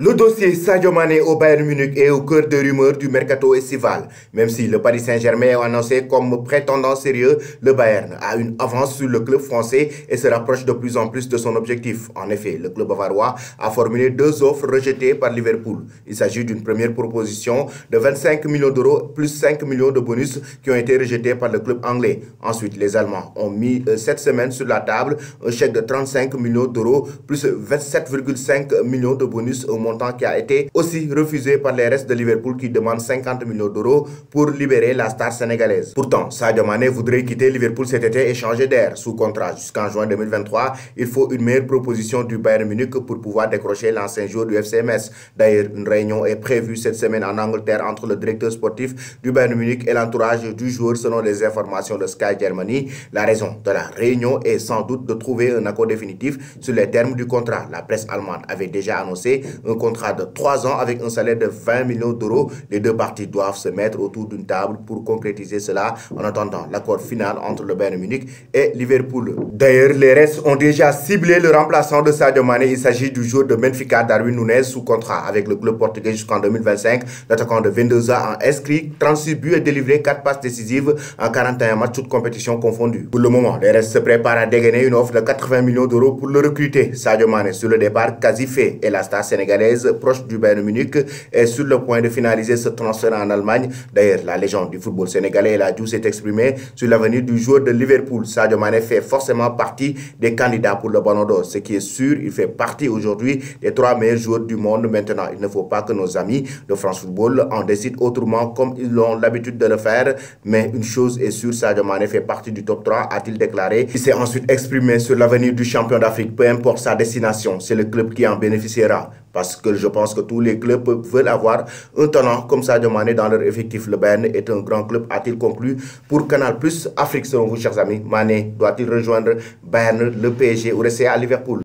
Le dossier Sadio Mané au Bayern Munich est au cœur des rumeurs du mercato estival. Même si le Paris Saint-Germain a annoncé comme prétendant sérieux, le Bayern a une avance sur le club français et se rapproche de plus en plus de son objectif. En effet, le club bavarois a formulé deux offres rejetées par Liverpool. Il s'agit d'une première proposition de 25 millions d'euros plus 5 millions de bonus qui ont été rejetés par le club anglais. Ensuite, les Allemands ont mis cette semaine sur la table un chèque de 35 millions d'euros plus 27,5 millions de bonus au montant qui a été aussi refusé par les restes de Liverpool qui demandent 50 millions d'euros pour libérer la star sénégalaise. Pourtant, Sadio Mané voudrait quitter Liverpool cet été et changer d'air. Sous contrat jusqu'en juin 2023, il faut une meilleure proposition du Bayern Munich pour pouvoir décrocher l'ancien joueur du FC Metz. D'ailleurs, une réunion est prévue cette semaine en Angleterre entre le directeur sportif du Bayern Munich et l'entourage du joueur selon les informations de Sky Germany. La raison de la réunion est sans doute de trouver un accord définitif sur les termes du contrat. La presse allemande avait déjà annoncé un contrat de 3 ans avec un salaire de 20 millions d'euros. Les deux parties doivent se mettre autour d'une table pour concrétiser cela en attendant l'accord final entre le Bayern Munich et Liverpool. D'ailleurs, les restes ont déjà ciblé le remplaçant de Sadio Mané. Il s'agit du joueur de Benfica, Darwin Núñez, sous contrat avec le club portugais jusqu'en 2025. L'attaquant de 22 ans a inscrit 36 buts et délivré 4 passes décisives en 41 matchs, toutes compétitions confondues. Pour le moment, les restes se préparent à dégainer une offre de 80 millions d'euros pour le recruter. Sadio Mané, sur le départ quasi fait, et la star sénégalaise proche du Bayern Munich est sur le point de finaliser ce transfert en Allemagne. D'ailleurs, la légende du football sénégalais El Hadji s'est exprimée sur l'avenir du joueur de Liverpool. Sadio Mané fait forcément partie des candidats pour le Ballon d'Or. Ce qui est sûr, il fait partie aujourd'hui des 3 meilleurs joueurs du monde. Maintenant, il ne faut pas que nos amis de France Football en décident autrement comme ils ont l'habitude de le faire. Mais une chose est sûre, Sadio Mané fait partie du top 3, a-t-il déclaré. Il s'est ensuite exprimé sur l'avenir du champion d'Afrique. Peu importe sa destination, c'est le club qui en bénéficiera. Parce que je pense que tous les clubs veulent avoir un talent comme Sadio Mané dans leur effectif. Le Bayern est un grand club, a-t-il conclu. Pour Canal Plus Afrique, selon vous, chers amis, Mané doit-il rejoindre Bayern, le PSG ou rester à Liverpool?